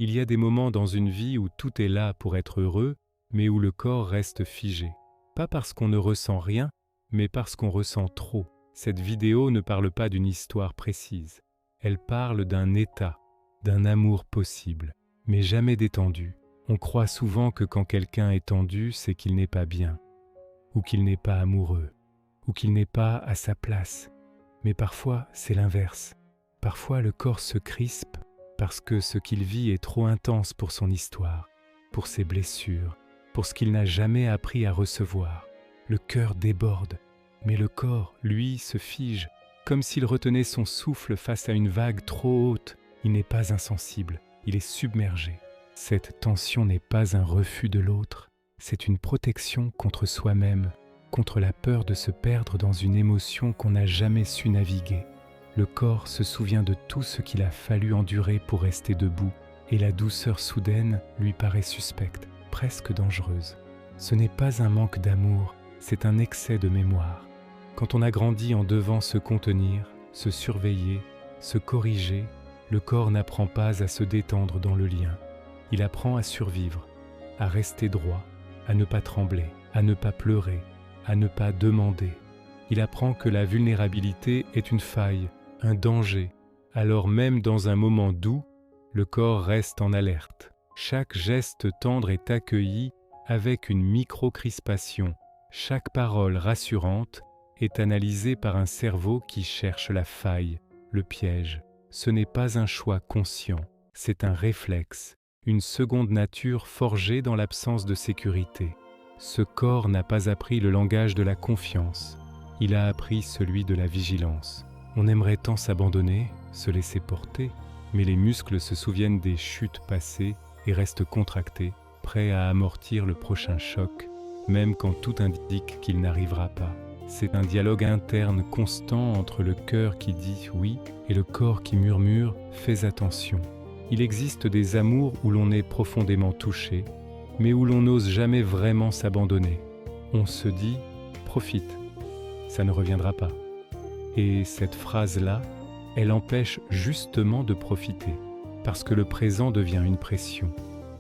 Il y a des moments dans une vie où tout est là pour être heureux, mais où le corps reste figé. Pas parce qu'on ne ressent rien, mais parce qu'on ressent trop. Cette vidéo ne parle pas d'une histoire précise. Elle parle d'un état, d'un amour possible, mais jamais détendu. On croit souvent que quand quelqu'un est tendu, c'est qu'il n'est pas bien, ou qu'il n'est pas amoureux, ou qu'il n'est pas à sa place. Mais parfois, c'est l'inverse. Parfois, le corps se crispe parce que ce qu'il vit est trop intense pour son histoire, pour ses blessures, pour ce qu'il n'a jamais appris à recevoir. Le cœur déborde, mais le corps, lui, se fige, comme s'il retenait son souffle face à une vague trop haute. Il n'est pas insensible, il est submergé. Cette tension n'est pas un refus de l'autre, c'est une protection contre soi-même, contre la peur de se perdre dans une émotion qu'on n'a jamais su naviguer. Le corps se souvient de tout ce qu'il a fallu endurer pour rester debout, et la douceur soudaine lui paraît suspecte, presque dangereuse. Ce n'est pas un manque d'amour, c'est un excès de mémoire. Quand on a grandi en devant se contenir, se surveiller, se corriger, le corps n'apprend pas à se détendre dans le lien. Il apprend à survivre, à rester droit, à ne pas trembler, à ne pas pleurer, à ne pas demander. Il apprend que la vulnérabilité est une faille, un danger. Alors même dans un moment doux, le corps reste en alerte. Chaque geste tendre est accueilli avec une micro-crispation. Chaque parole rassurante est analysée par un cerveau qui cherche la faille, le piège. Ce n'est pas un choix conscient, c'est un réflexe, une seconde nature forgée dans l'absence de sécurité. Ce corps n'a pas appris le langage de la confiance, il a appris celui de la vigilance. On aimerait tant s'abandonner, se laisser porter, mais les muscles se souviennent des chutes passées et restent contractés, prêts à amortir le prochain choc, même quand tout indique qu'il n'arrivera pas. C'est un dialogue interne constant entre le cœur qui dit oui et le corps qui murmure « fais attention ». Il existe des amours où l'on est profondément touché, mais où l'on n'ose jamais vraiment s'abandonner. On se dit « profite, ça ne reviendra pas ». Et cette phrase-là, elle empêche justement de profiter, parce que le présent devient une pression,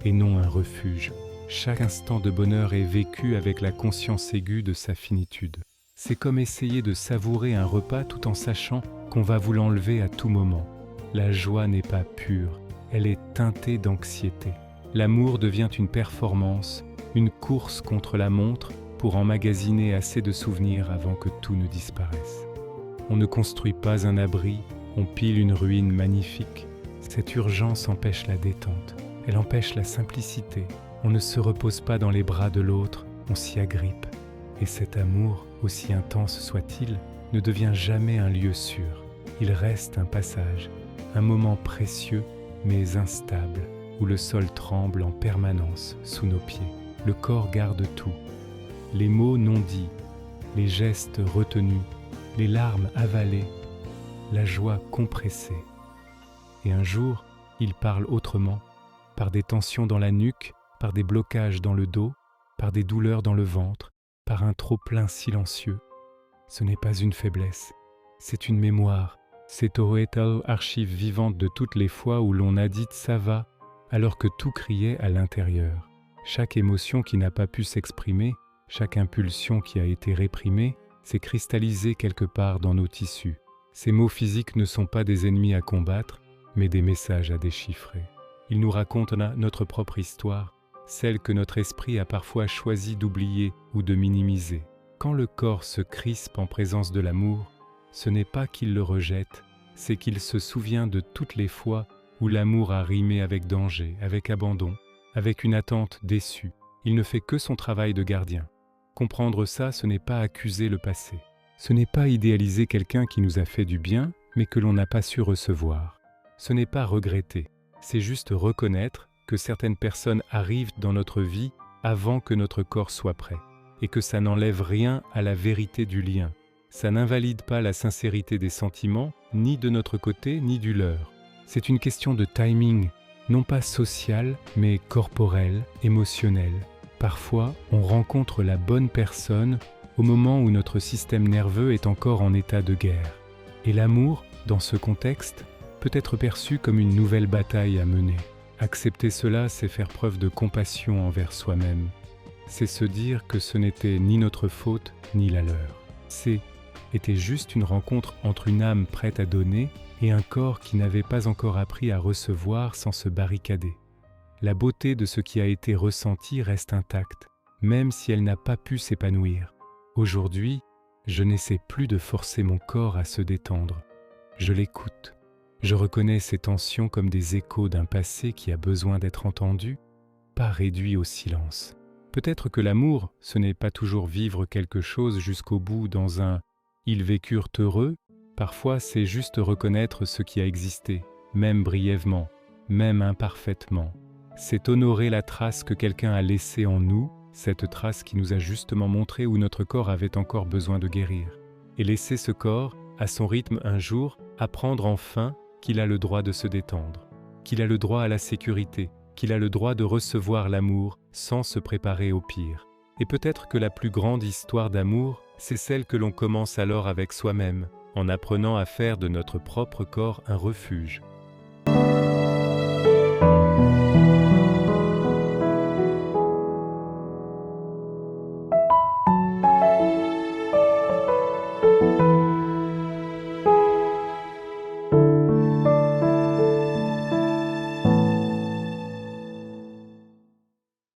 et non un refuge. Chaque instant de bonheur est vécu avec la conscience aiguë de sa finitude. C'est comme essayer de savourer un repas tout en sachant qu'on va vous l'enlever à tout moment. La joie n'est pas pure, elle est teintée d'anxiété. L'amour devient une performance, une course contre la montre pour emmagasiner assez de souvenirs avant que tout ne disparaisse. On ne construit pas un abri, on pile une ruine magnifique. Cette urgence empêche la détente, elle empêche la simplicité. On ne se repose pas dans les bras de l'autre, on s'y agrippe. Et cet amour, aussi intense soit-il, ne devient jamais un lieu sûr. Il reste un passage, un moment précieux mais instable, où le sol tremble en permanence sous nos pieds. Le corps garde tout. Les mots non dits, les gestes retenus, les larmes avalées, la joie compressée. Et un jour, il parle autrement, par des tensions dans la nuque, par des blocages dans le dos, par des douleurs dans le ventre, par un trop-plein silencieux. Ce n'est pas une faiblesse, c'est une mémoire. C'est Oetal, archive vivante de toutes les fois où l'on a dit « ça va » alors que tout criait à l'intérieur. Chaque émotion qui n'a pas pu s'exprimer, chaque impulsion qui a été réprimée, s'est cristallisée quelque part dans nos tissus. Ces mots physiques ne sont pas des ennemis à combattre, mais des messages à déchiffrer. Ils nous racontent notre propre histoire, celle que notre esprit a parfois choisi d'oublier ou de minimiser. Quand le corps se crispe en présence de l'amour, ce n'est pas qu'il le rejette, c'est qu'il se souvient de toutes les fois où l'amour a rimé avec danger, avec abandon, avec une attente déçue. Il ne fait que son travail de gardien. Comprendre ça, ce n'est pas accuser le passé. Ce n'est pas idéaliser quelqu'un qui nous a fait du bien, mais que l'on n'a pas su recevoir. Ce n'est pas regretter, c'est juste reconnaître que certaines personnes arrivent dans notre vie avant que notre corps soit prêt, et que ça n'enlève rien à la vérité du lien. Ça n'invalide pas la sincérité des sentiments, ni de notre côté, ni du leur. C'est une question de timing, non pas social, mais corporel, émotionnel. Parfois, on rencontre la bonne personne au moment où notre système nerveux est encore en état de guerre. Et l'amour, dans ce contexte, peut être perçu comme une nouvelle bataille à mener. Accepter cela, c'est faire preuve de compassion envers soi-même. C'est se dire que ce n'était ni notre faute, ni la leur. C'était juste une rencontre entre une âme prête à donner et un corps qui n'avait pas encore appris à recevoir sans se barricader. La beauté de ce qui a été ressenti reste intacte, même si elle n'a pas pu s'épanouir. Aujourd'hui, je n'essaie plus de forcer mon corps à se détendre. Je l'écoute. Je reconnais ces tensions comme des échos d'un passé qui a besoin d'être entendu, pas réduit au silence. Peut-être que l'amour, ce n'est pas toujours vivre quelque chose jusqu'au bout dans un « ils vécurent heureux », parfois c'est juste reconnaître ce qui a existé, même brièvement, même imparfaitement. C'est honorer la trace que quelqu'un a laissée en nous, cette trace qui nous a justement montré où notre corps avait encore besoin de guérir. Et laisser ce corps, à son rythme un jour, apprendre enfin qu'il a le droit de se détendre, qu'il a le droit à la sécurité, qu'il a le droit de recevoir l'amour sans se préparer au pire. Et peut-être que la plus grande histoire d'amour, c'est celle que l'on commence alors avec soi-même, en apprenant à faire de notre propre corps un refuge,